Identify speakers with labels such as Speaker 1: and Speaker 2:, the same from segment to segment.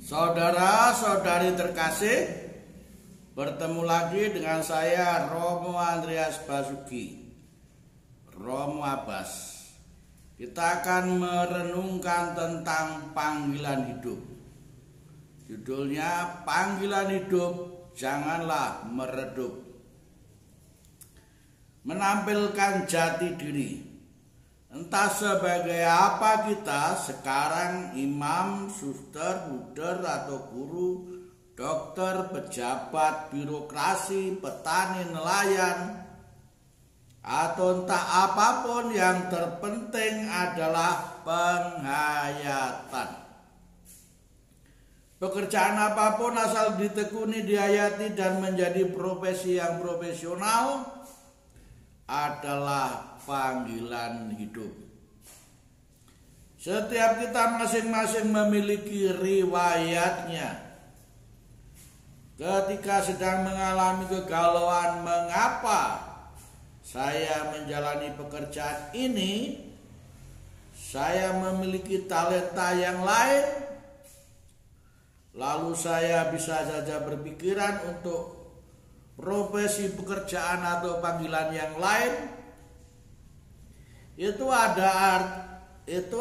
Speaker 1: Saudara-saudari terkasih, bertemu lagi dengan saya Romo Andreas Basuki, Romo Abbas. Kita akan merenungkan tentang panggilan hidup. Judulnya Panggilan Hidup, Janganlah Meredup. Menampilkan jati diri. Entah sebagai apa kita sekarang, imam, suster, buder, atau guru, dokter, pejabat, birokrasi, petani, nelayan, atau entah apapun, yang terpenting adalah penghayatan. Pekerjaan apapun asal ditekuni, dihayati, dan menjadi profesi yang profesional adalah panggilan hidup. Setiap kita masing-masing memiliki riwayatnya. Ketika sedang mengalami kegalauan, mengapa saya menjalani pekerjaan ini? Saya memiliki talenta yang lain. Lalu saya bisa saja berpikiran untuk profesi pekerjaan atau panggilan yang lain. Itu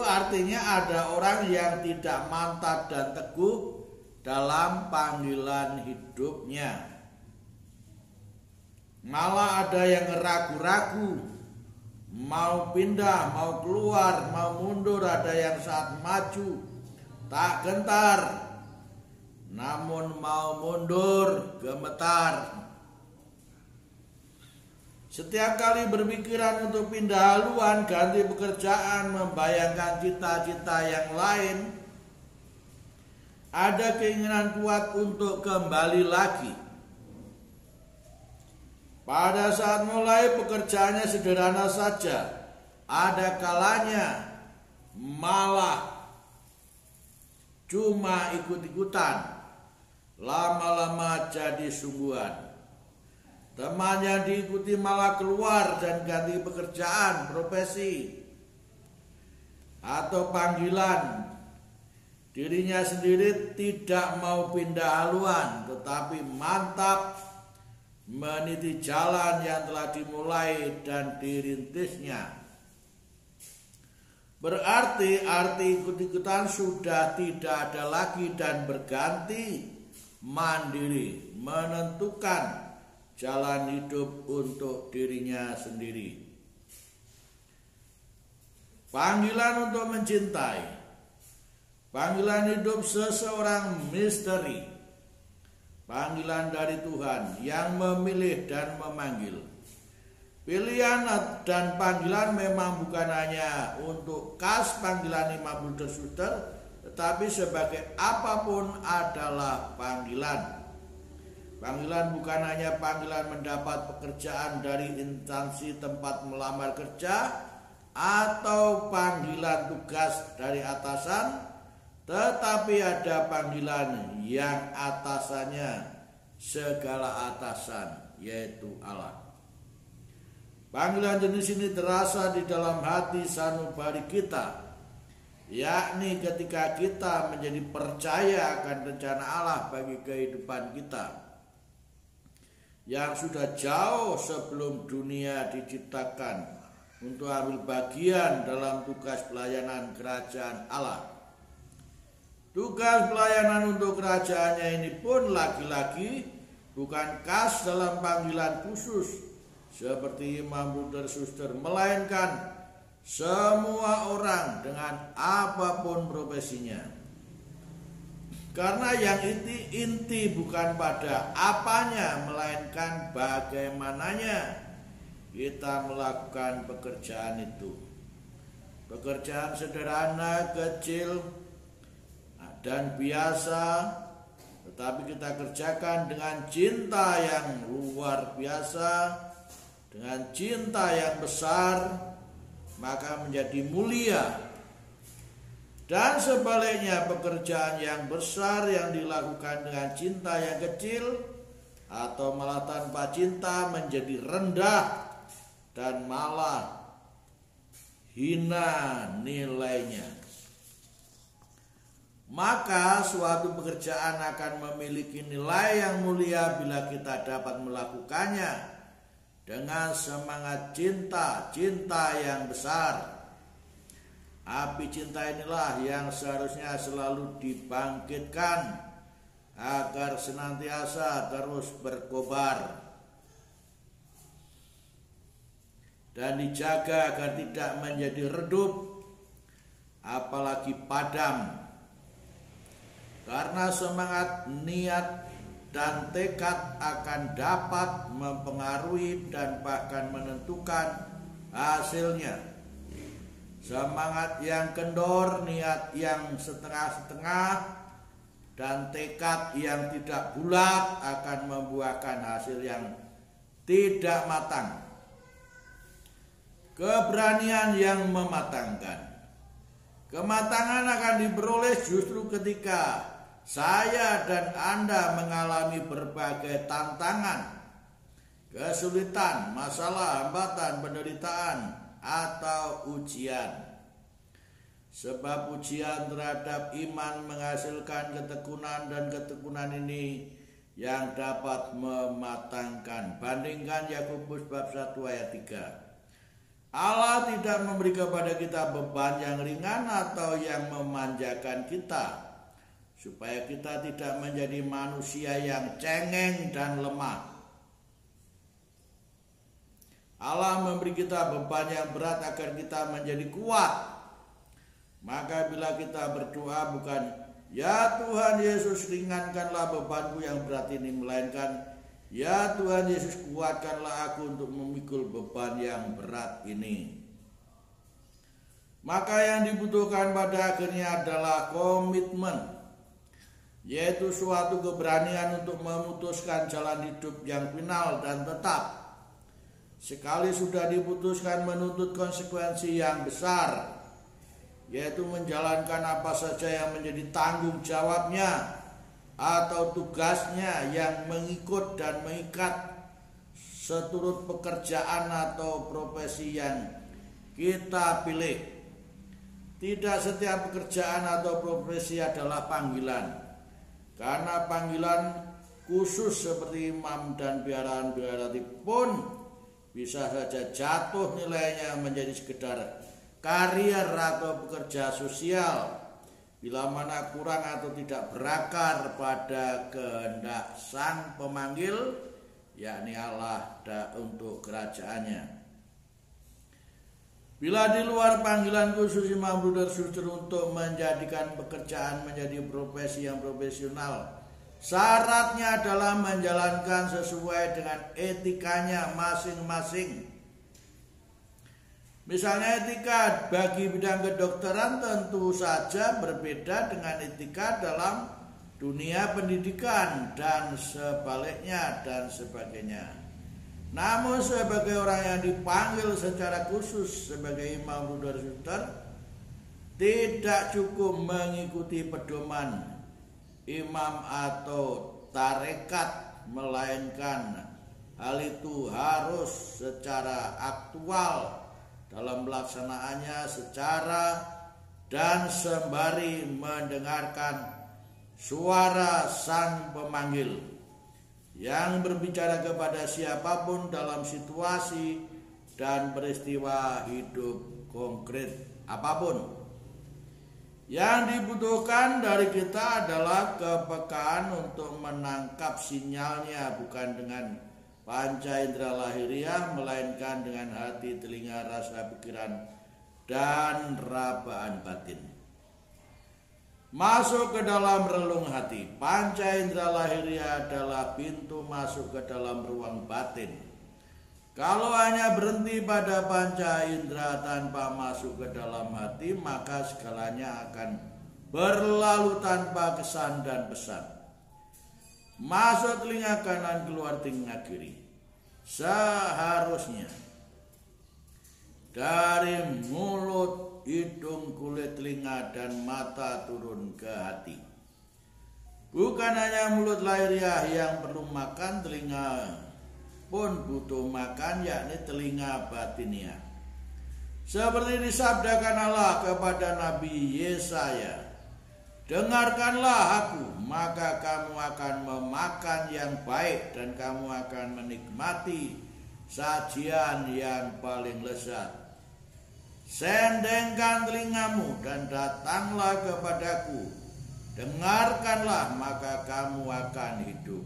Speaker 1: artinya ada orang yang tidak mantap dan teguh dalam panggilan hidupnya. Malah ada yang ragu-ragu, mau pindah, mau keluar, mau mundur. Ada yang saat maju tak gentar, namun mau mundur gemetar. Setiap kali berpikiran untuk pindah haluan, ganti pekerjaan, membayangkan cita-cita yang lain, ada keinginan kuat untuk kembali lagi. Pada saat mulai pekerjaannya sederhana saja, ada kalanya malah cuma ikut-ikutan, lama-lama jadi sungguhan. Teman yang diikuti malah keluar dan ganti pekerjaan, profesi, atau panggilan. Dirinya sendiri tidak mau pindah haluan, tetapi mantap meniti jalan yang telah dimulai dan dirintisnya. Berarti arti ikut-ikutan sudah tidak ada lagi dan berganti mandiri, menentukan jalan hidup untuk dirinya sendiri. Panggilan untuk mencintai. Panggilan hidup seseorang misteri. Panggilan dari Tuhan yang memilih dan memanggil. Pilihan dan panggilan memang bukan hanya untuk khas panggilan imam, buder, suster, tetapi sebagai apapun adalah panggilan. Panggilan bukan hanya panggilan mendapat pekerjaan dari instansi tempat melamar kerja atau panggilan tugas dari atasan, tetapi ada panggilan yang atasannya segala atasan, yaitu Allah. Panggilan jenis ini terasa di dalam hati sanubari kita, yakni ketika kita menjadi percaya akan rencana Allah bagi kehidupan kita, yang sudah jauh sebelum dunia diciptakan untuk ambil bagian dalam tugas pelayanan kerajaan Allah. Tugas pelayanan untuk kerajaannya ini pun lagi-lagi bukan khas dalam panggilan khusus seperti imam, buder, suster, melainkan semua orang dengan apapun profesinya. Karena yang inti bukan pada apanya, melainkan bagaimananya kita melakukan pekerjaan itu. Pekerjaan sederhana, kecil, dan biasa, tetapi kita kerjakan dengan cinta yang luar biasa, dengan cinta yang besar, maka menjadi mulia. Dan sebaliknya, pekerjaan yang besar yang dilakukan dengan cinta yang kecil atau malah tanpa cinta menjadi rendah dan malah hina nilainya. Maka suatu pekerjaan akan memiliki nilai yang mulia bila kita dapat melakukannya dengan semangat cinta yang besar. Api cinta inilah yang seharusnya selalu dibangkitkan agar senantiasa terus berkobar dan dijaga agar tidak menjadi redup apalagi padam. Karena semangat, niat, dan tekad akan dapat mempengaruhi dan bahkan menentukan hasilnya. Semangat yang kendor, niat yang setengah-setengah, dan tekad yang tidak bulat akan membuahkan hasil yang tidak matang. Keberanian yang mematangkan. Kematangan akan diperoleh justru ketika saya dan Anda mengalami berbagai tantangan, kesulitan, masalah, hambatan, penderitaan, atau ujian. Sebab ujian terhadap iman menghasilkan ketekunan, dan ketekunan ini yang dapat mematangkan. Bandingkan Yakobus bab 1 ayat 3. Allah tidak memberi kepada kita beban yang ringan atau yang memanjakan kita, supaya kita tidak menjadi manusia yang cengeng dan lemah. Allah memberi kita beban yang berat agar kita menjadi kuat. Maka bila kita berdoa bukan, "Ya Tuhan Yesus, ringankanlah bebanku yang berat ini," melainkan, "Ya Tuhan Yesus, kuatkanlah aku untuk memikul beban yang berat ini." Maka yang dibutuhkan pada akhirnya adalah komitmen, yaitu suatu keberanian untuk memutuskan jalan hidup yang final dan tetap. Sekali sudah diputuskan, menuntut konsekuensi yang besar, yaitu menjalankan apa saja yang menjadi tanggung jawabnya atau tugasnya yang mengikut dan mengikat seturut pekerjaan atau profesi yang kita pilih. Tidak setiap pekerjaan atau profesi adalah panggilan, karena panggilan khusus seperti imam dan biaran-biarati pun bisa saja jatuh nilainya menjadi sekedar karier atau pekerja sosial, bila mana kurang atau tidak berakar pada kehendak sang pemanggil, yakni Allah untuk kerajaannya. Bila di luar panggilan khusus imam bruder suster untuk menjadikan pekerjaan menjadi profesi yang profesional, syaratnya adalah menjalankan sesuai dengan etikanya masing-masing. Misalnya etika bagi bidang kedokteran tentu saja berbeda dengan etika dalam dunia pendidikan dan sebaliknya dan sebagainya. Namun sebagai orang yang dipanggil secara khusus sebagai imam bruder suster, tidak cukup mengikuti pedoman imam atau tarekat, melainkan hal itu harus secara aktual dalam pelaksanaannya secara dan sembari mendengarkan suara sang pemanggil yang berbicara kepada siapapun dalam situasi dan peristiwa hidup konkret apapun. Yang dibutuhkan dari kita adalah kepekaan untuk menangkap sinyalnya, bukan dengan panca indera lahiriah, melainkan dengan hati, telinga, rasa, pikiran, dan rabaan batin. Masuk ke dalam relung hati. Panca indera lahiriah adalah pintu masuk ke dalam ruang batin. Kalau hanya berhenti pada panca indera tanpa masuk ke dalam hati, maka segalanya akan berlalu tanpa kesan dan pesan. Masuk telinga kanan, keluar telinga kiri. Seharusnya dari mulut, hidung, kulit, telinga, dan mata turun ke hati. Bukan hanya mulut lahiriah yang perlu makan, telinga pun butuh makan, yakni telinga batiniah. Seperti disabdakan Allah kepada Nabi Yesaya, Dengarkanlah aku, maka kamu akan memakan yang baik dan kamu akan menikmati sajian yang paling lezat. Sendengkan telingamu dan datanglah kepadaku. Dengarkanlah, maka kamu akan hidup.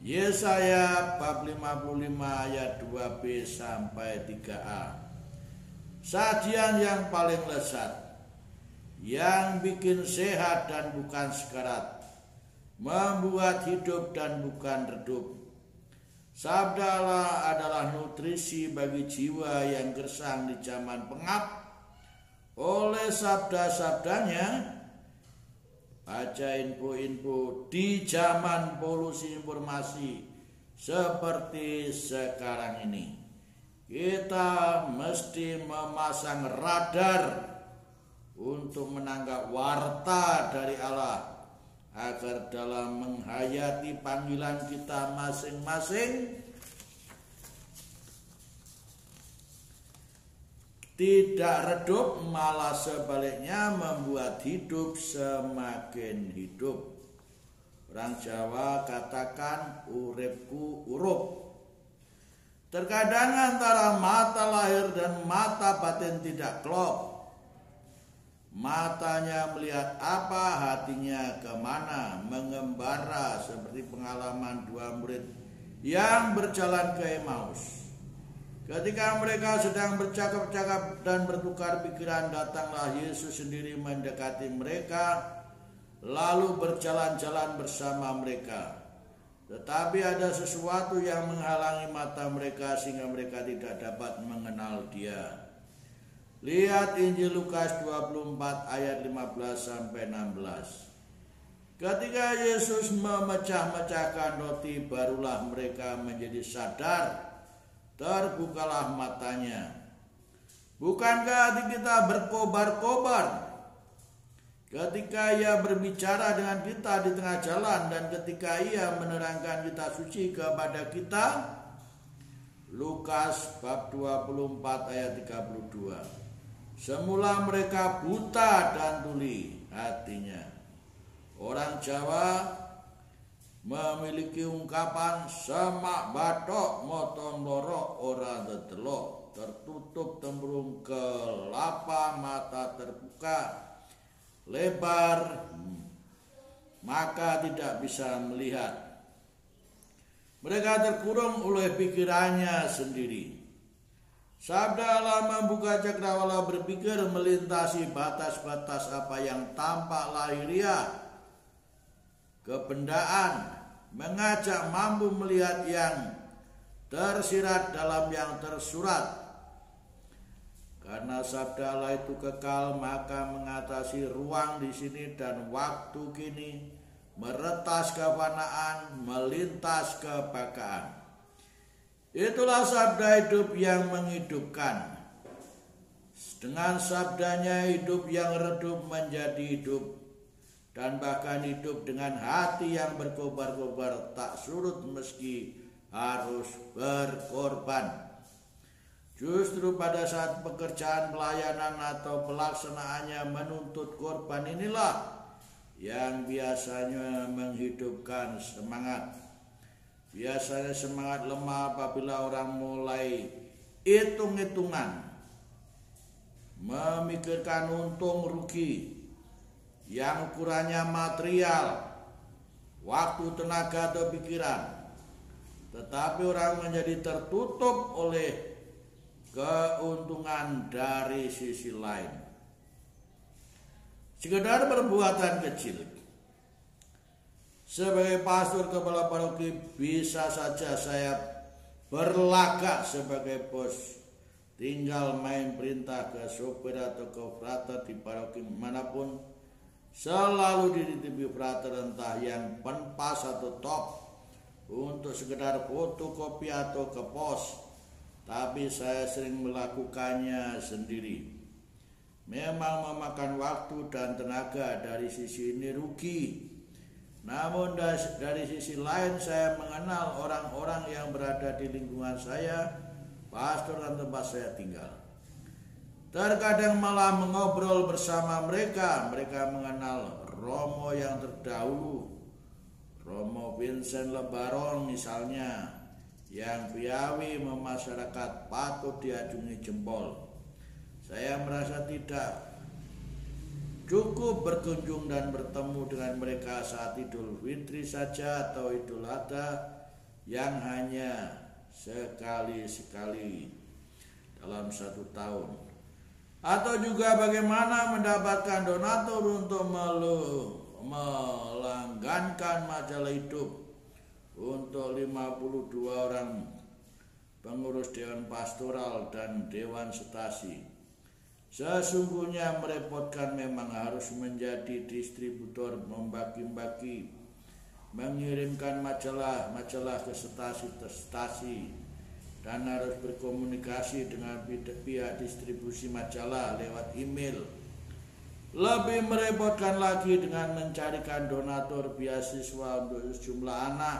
Speaker 1: Yesaya bab 55 ayat 2b sampai 3a. Sajian yang paling lezat, yang bikin sehat dan bukan sekarat, membuat hidup dan bukan redup. Sabda Allah adalah nutrisi bagi jiwa yang gersang di zaman pengap. Oleh sabda-sabdanya, baca info-info di zaman polusi informasi seperti sekarang ini. Kita mesti memasang radar untuk menangkap warta dari Allah, agar dalam menghayati panggilan kita masing-masing tidak redup, malah sebaliknya membuat hidup semakin hidup. Orang Jawa katakan uripku urup. Terkadang antara mata lahir dan mata batin tidak klop. Matanya melihat apa, hatinya kemana, mengembara seperti pengalaman dua murid yang berjalan ke Emmaus. Ketika mereka sedang bercakap-cakap dan bertukar pikiran, datanglah Yesus sendiri mendekati mereka, lalu berjalan-jalan bersama mereka. Tetapi ada sesuatu yang menghalangi mata mereka sehingga mereka tidak dapat mengenal Dia. Lihat Injil Lukas 24 ayat 15 sampai 16. Ketika Yesus memecah-mecahkan roti, barulah mereka menjadi sadar. Terbukalah matanya. Bukankah hati kita berkobar-kobar ketika Ia berbicara dengan kita di tengah jalan dan ketika Ia menerangkan kitab suci kepada kita? Lukas bab 24 ayat 32. Semula mereka buta dan tuli hatinya. Orang Jawa memiliki ungkapan semak bathok motong lorok ora dedelok, tertutup tembrung kelapa mata terbuka lebar maka tidak bisa melihat. Mereka terkurung oleh pikirannya sendiri. Sabda Allah membuka cakrawala berpikir melintasi batas-batas apa yang tampak lahiriah, kebendaan, mengajak mampu melihat yang tersirat dalam yang tersurat. Karena sabda Allah itu kekal, maka mengatasi ruang di sini dan waktu kini, meretas kefanaan, melintas kebakaan. Itulah sabda hidup yang menghidupkan. Dengan sabdanya hidup yang redup menjadi hidup, dan bahkan hidup dengan hati yang berkobar-kobar tak surut meski harus berkorban. Justru pada saat pekerjaan pelayanan atau pelaksanaannya menuntut korban inilah yang biasanya menghidupkan semangat. Biasanya semangat lemah apabila orang mulai hitung-hitungan, memikirkan untung rugi yang ukurannya material, waktu, tenaga, atau pikiran. Tetapi orang menjadi tertutup oleh keuntungan dari sisi lain. Sekedar perbuatan kecil. Sebagai pastor kepala paroki bisa saja saya berlagak sebagai bos, tinggal main perintah ke sopir atau ke frater di paroki manapun, selalu dititipi frater entah yang penpas atau top untuk sekedar fotokopi atau ke pos. Tapi saya sering melakukannya sendiri. Memang memakan waktu dan tenaga, dari sisi ini rugi. Namun dari sisi lain saya mengenal orang-orang yang berada di lingkungan saya, pastor dan tempat saya tinggal. Terkadang malah mengobrol bersama mereka. Mereka mengenal Romo yang terdahulu, Romo Vincent Lebaron misalnya, yang piawi memasyarakat patut diacungi jempol. Saya merasa tidak cukup berkunjung dan bertemu dengan mereka saat Idul Fitri saja atau Idul Adha yang hanya sekali-sekali dalam 1 tahun. Atau juga bagaimana mendapatkan donatur untuk melanggankan majalah hidup untuk 52 orang pengurus Dewan Pastoral dan Dewan Setasi. Sesungguhnya merepotkan, memang harus menjadi distributor, membagi-bagi, mengirimkan majalah ke stasi, dan harus berkomunikasi dengan pihak distribusi majalah lewat email. Lebih merepotkan lagi dengan mencarikan donatur beasiswa untuk sejumlah anak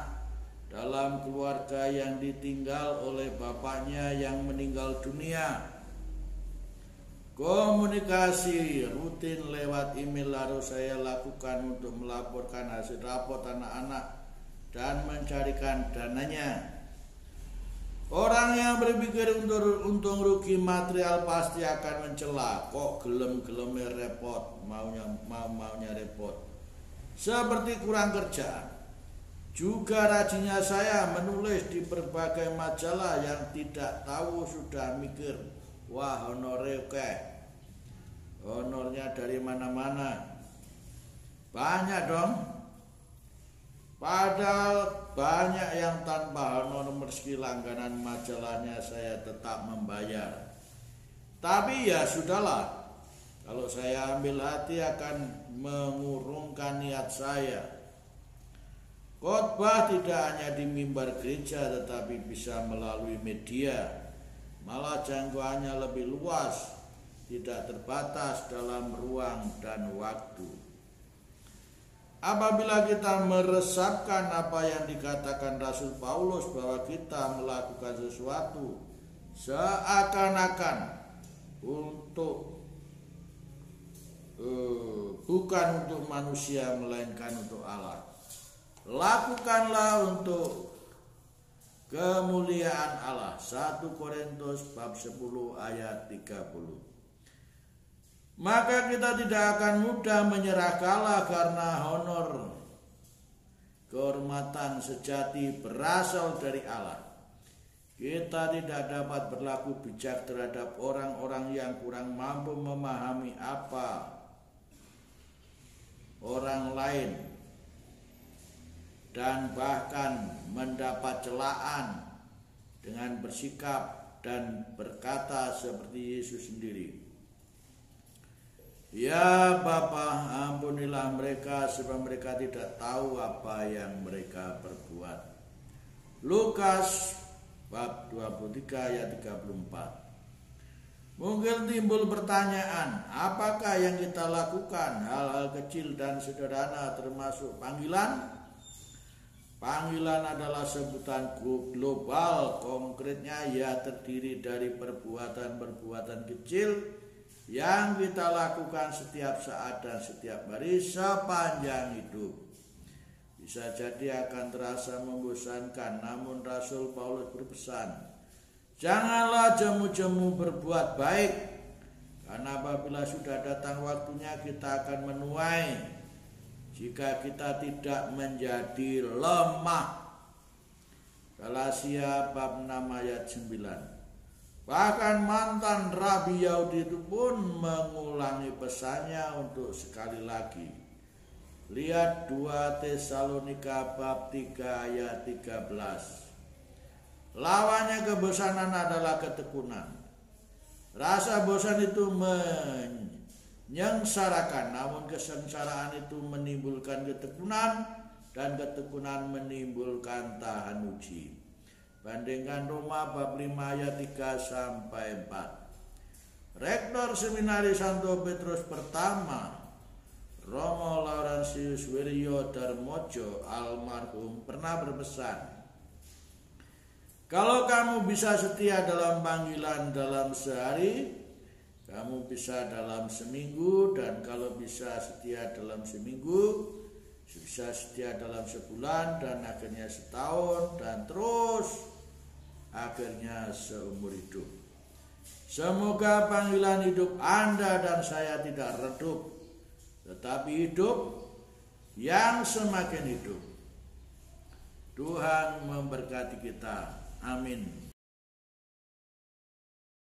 Speaker 1: dalam keluarga yang ditinggal oleh bapaknya yang meninggal dunia. Komunikasi rutin lewat email harus saya lakukan untuk melaporkan hasil rapot anak-anak dan mencarikan dananya. Orang yang berpikir untung rugi material pasti akan mencela. Kok gelem-gelemnya repot, maunya repot, seperti kurang kerjaan. Juga rajinnya saya menulis di berbagai majalah yang tidak tahu sudah mikir, wah honornya oke, honornya dari mana-mana, banyak dong. Padahal banyak yang tanpa honor, meski langganan majalahnya saya tetap membayar. Tapi ya sudahlah, kalau saya ambil hati akan mengurungkan niat saya. Khotbah tidak hanya di mimbar gereja tetapi bisa melalui media. Malah jangkauannya lebih luas, tidak terbatas dalam ruang dan waktu. Apabila kita meresapkan apa yang dikatakan Rasul Paulus bahwa kita melakukan sesuatu seakan-akan bukan untuk manusia melainkan untuk Allah, lakukanlah untuk kemuliaan Allah. 1 Korintus bab 10 ayat 30. Maka kita tidak akan mudah menyerah kalah karena honor, kehormatan sejati berasal dari Allah. Kita tidak dapat berlaku bijak terhadap orang-orang yang kurang mampu memahami apa orang lain dan bahkan mendapat celaan dengan bersikap dan berkata seperti Yesus sendiri. Ya Bapa, ampunilah mereka sebab mereka tidak tahu apa yang mereka perbuat. Lukas bab 23 ayat 34. Mungkin timbul pertanyaan, apakah yang kita lakukan hal-hal kecil dan sederhana termasuk panggilan? Panggilan adalah sebutan global, konkretnya ia terdiri dari perbuatan-perbuatan kecil yang kita lakukan setiap saat dan setiap hari sepanjang hidup. Bisa jadi akan terasa membosankan, namun Rasul Paulus berpesan, janganlah jemu-jemu berbuat baik, karena apabila sudah datang waktunya kita akan menuai jika kita tidak menjadi lemah. Galatia bab 6 ayat 9. Bahkan mantan Rabi Yahudi itu pun mengulangi pesannya untuk sekali lagi. Lihat 2 Tesalonika bab 3 ayat 13. Lawannya kebosanan adalah ketekunan. Rasa bosan itu menyengsarakan, namun kesengsaraan itu menimbulkan ketekunan, dan ketekunan menimbulkan tahan uji. Bandingkan Roma bab 5 ayat 3-4. Rektor Seminari Santo Petrus Pertama, Romo Laurentius Wiryo Darmojo almarhum, pernah berpesan, kalau kamu bisa setia dalam panggilan dalam sehari, Kamu bisa dalam seminggu, dan kalau bisa setia dalam seminggu, bisa setia dalam sebulan, dan akhirnya setahun, dan terus akhirnya seumur hidup. Semoga panggilan hidup Anda dan saya tidak redup, tetapi hidup yang semakin hidup. Tuhan memberkati kita. Amin.